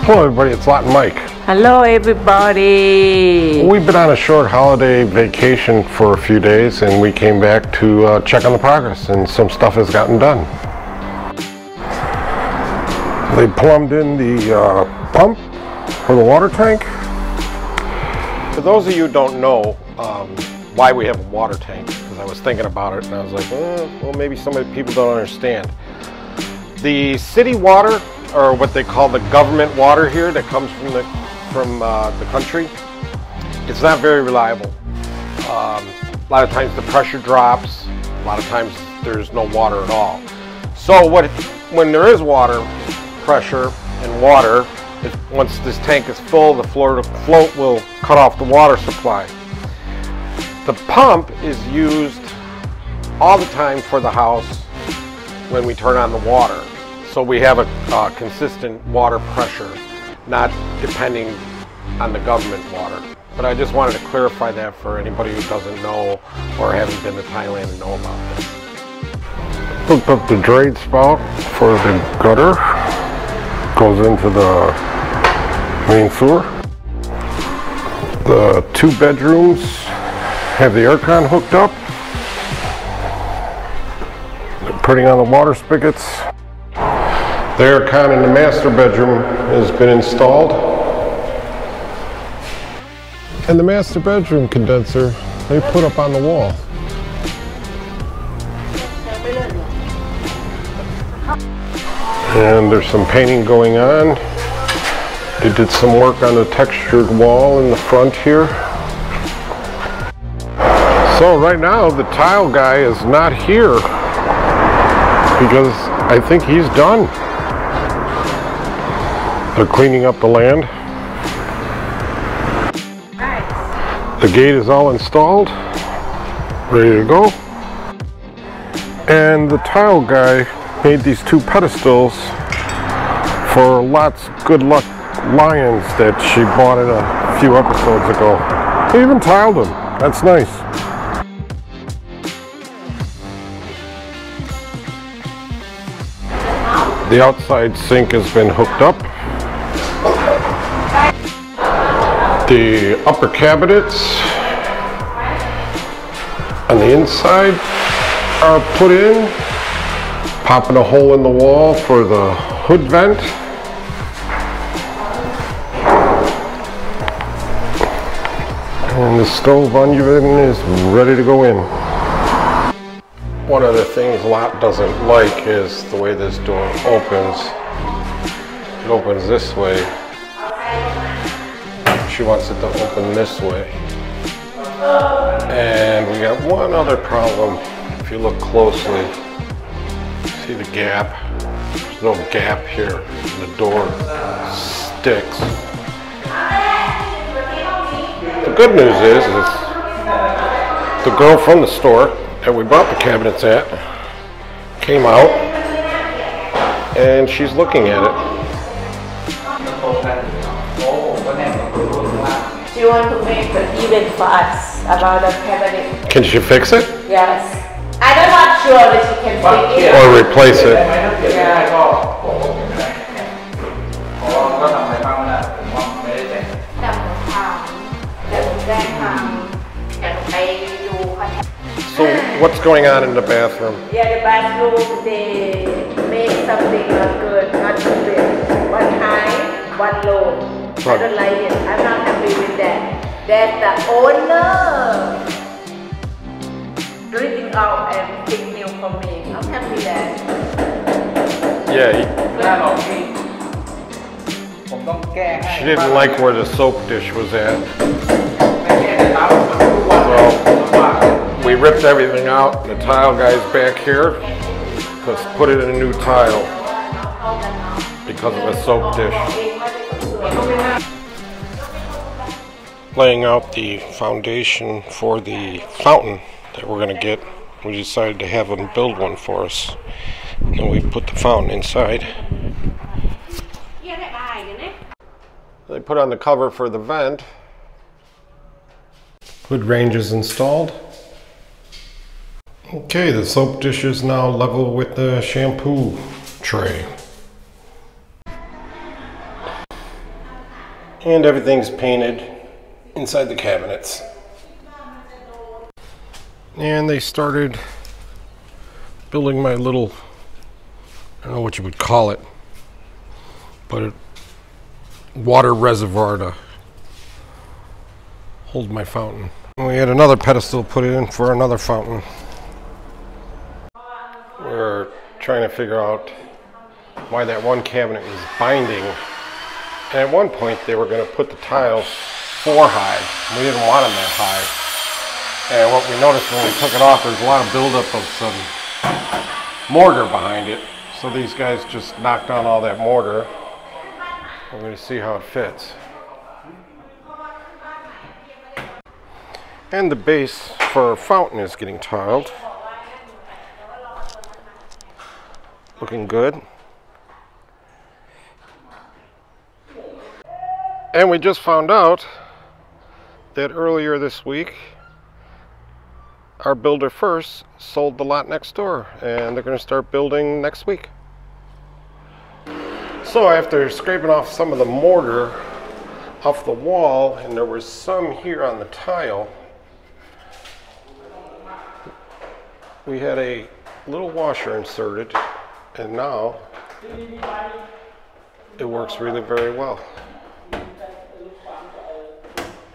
Hello everybody, it's Lot and Mike. Hello everybody. We've been on a short holiday vacation for a few days and we came back to check on the progress, and some stuff has gotten done. They plumbed in the pump for the water tank. For those of you who don't know why we have a water tank, because I was thinking about it and I was like, well, maybe some of the people don't understand. The city water, or what they call the government water here that comes from the country, it's not very reliable. A lot of times the pressure drops. A lot of times there's no water at all. So when there is water pressure and water, once this tank is full, the float will cut off the water supply. The pump is used all the time for the house when we turn on the water. So we have a consistent water pressure, not depending on the government water. But I just wanted to clarify that for anybody who doesn't know or hasn't been to Thailand and know about this. Hooked up the drain spout for the gutter. Goes into the main sewer. The 2 bedrooms have the aircon hooked up. They're putting on the water spigots. The aircon in the master bedroom has been installed. And the master bedroom condenser they put up on the wall. And there's some painting going on. They did some work on the textured wall in the front here. So right now the tile guy is not here because I think he's done. They're cleaning up the land. The gate is all installed, ready to go. And the tile guy made these 2 pedestals for Lot's Good Luck lions that she bought in a few episodes ago. He even tiled them. That's nice. The outside sink has been hooked up. The upper cabinets on the inside are put in, popping a hole in the wall for the hood vent. And the stove oven is ready to go in. One of the things Lot doesn't like is the way this door opens. It opens this way. She wants it to open this way. And we got one other problem. If you look closely, see the gap? There's no gap here. The door sticks. The good news is the girl from the store that we bought the cabinets at came out and she's looking at it. She wants to make an event for us about the cabinet. Can she fix it? Yes. I'm not sure that she can fix it. Or replace it. Yeah. So what's going on in the bathroom? Yeah, the bathroom, they make something not good, not good. One high, one low. I don't like it. I'm not happy with that. That's the owner drinking out and fix new for me. I'm happy with that. Yeah. She didn't like where the soap dish was at. Well, we ripped everything out. The tile guy's back here. Let's put it in a new tile because of a soap dish. Laying out the foundation for the fountain that we're going to get. We decided to have them build one for us. And then we put the fountain inside. They put on the cover for the vent. Hood range is installed. Okay, the soap dish is now level with the shampoo tray. And everything's painted inside the cabinets. And they started building my little, I don't know what you would call it, but a water reservoir to hold my fountain. And we had another pedestal put in for another fountain. We're trying to figure out why that one cabinet was binding. And at one point they were going to put the tiles 4 high. We didn't want them that high. And what we noticed when we took it off, there's a lot of buildup of some mortar behind it. So these guys just knocked down all that mortar. We're going to see how it fits. And the base for our fountain is getting tiled. Looking good. And we just found out that earlier this week our builder first sold the lot next door, and they're going to start building next week. So after scraping off some of the mortar off the wall, and there was some here on the tile, we had a little washer inserted, and now it works really very well.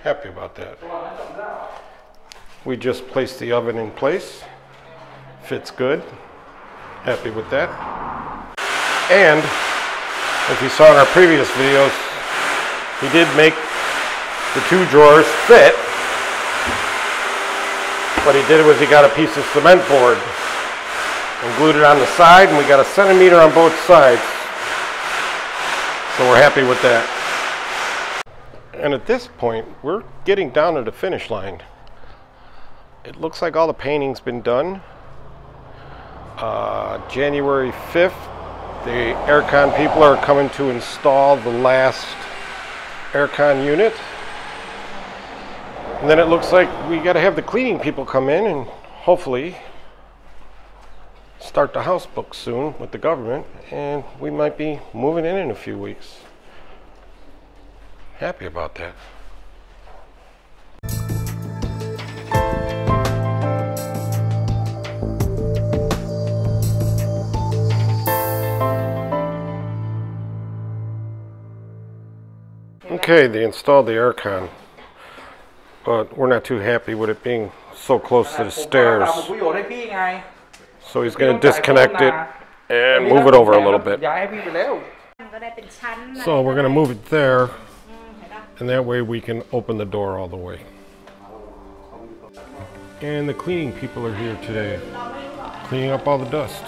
Happy about that. We just placed the oven in place. Fits good. Happy with that. And if you saw in our previous videos, he did make the 2 drawers fit. What he did was he got a piece of cement board and glued it on the side, and we got a centimeter on both sides. So we're happy with that. And at this point, we're getting down to the finish line. It looks like all the painting's been done. January 5th, the aircon people are coming to install the last aircon unit. And then it looks like we got to have the cleaning people come in and hopefully start the house book soon with the government, and we might be moving in a few weeks. Happy about that. Okay, they installed the aircon, but we're not too happy with it being so close to the stairs. So he's going to disconnect it and move it over a little bit. So we're going to move it there, and that way we can open the door all the way. And the cleaning people are here today, cleaning up all the dust.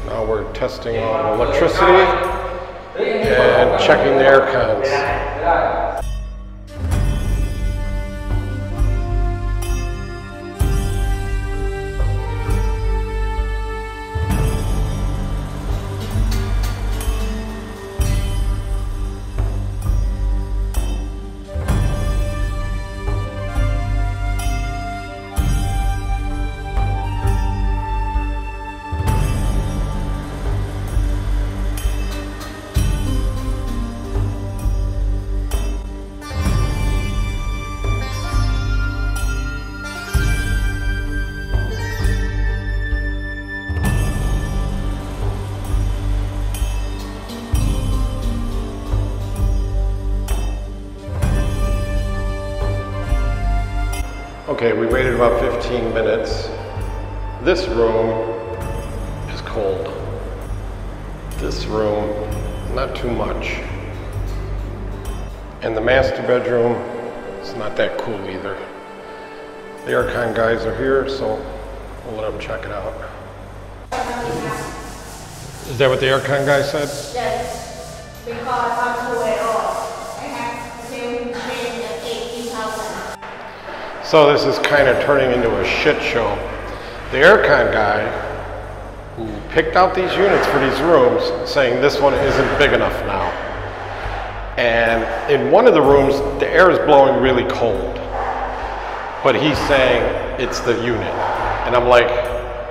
Now we're testing on electricity and checking the air cons. Okay, we waited about 15 minutes. This room is cold. This room not too much. And the master bedroom, it's not that cool either. The aircon guys are here, so we'll let them check it out. Is that what the aircon guy said? Yes, because I'm too way off. I have been paying at 18,000. So this is kind of turning into a shit show. The aircon guy who picked out these units for these rooms saying this one isn't big enough now. And in one of the rooms, the air is blowing really cold. But he's saying it's the unit. And I'm like,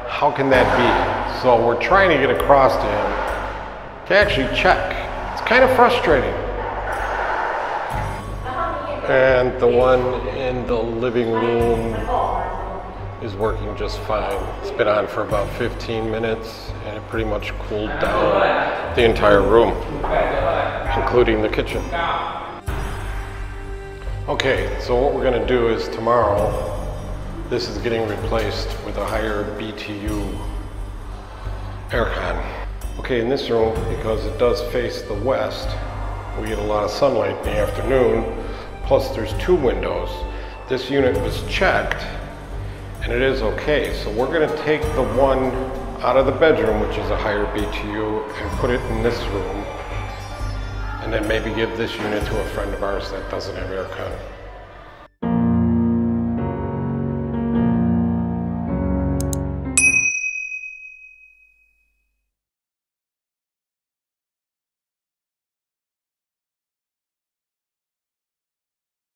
how can that be? So we're trying to get across to him to actually check. It's kind of frustrating. And the one in the living room is working just fine. It's been on for about 15 minutes and it pretty much cooled down the entire room, including the kitchen. Okay, so what we're gonna do is tomorrow, this is getting replaced with a higher BTU aircon. Okay, in this room, because it does face the west, we get a lot of sunlight in the afternoon, plus there's 2 windows. This unit was checked, and it is okay. So we're gonna take the one out of the bedroom, which is a higher BTU, and put it in this room, and then maybe give this unit to a friend of ours that doesn't have aircon.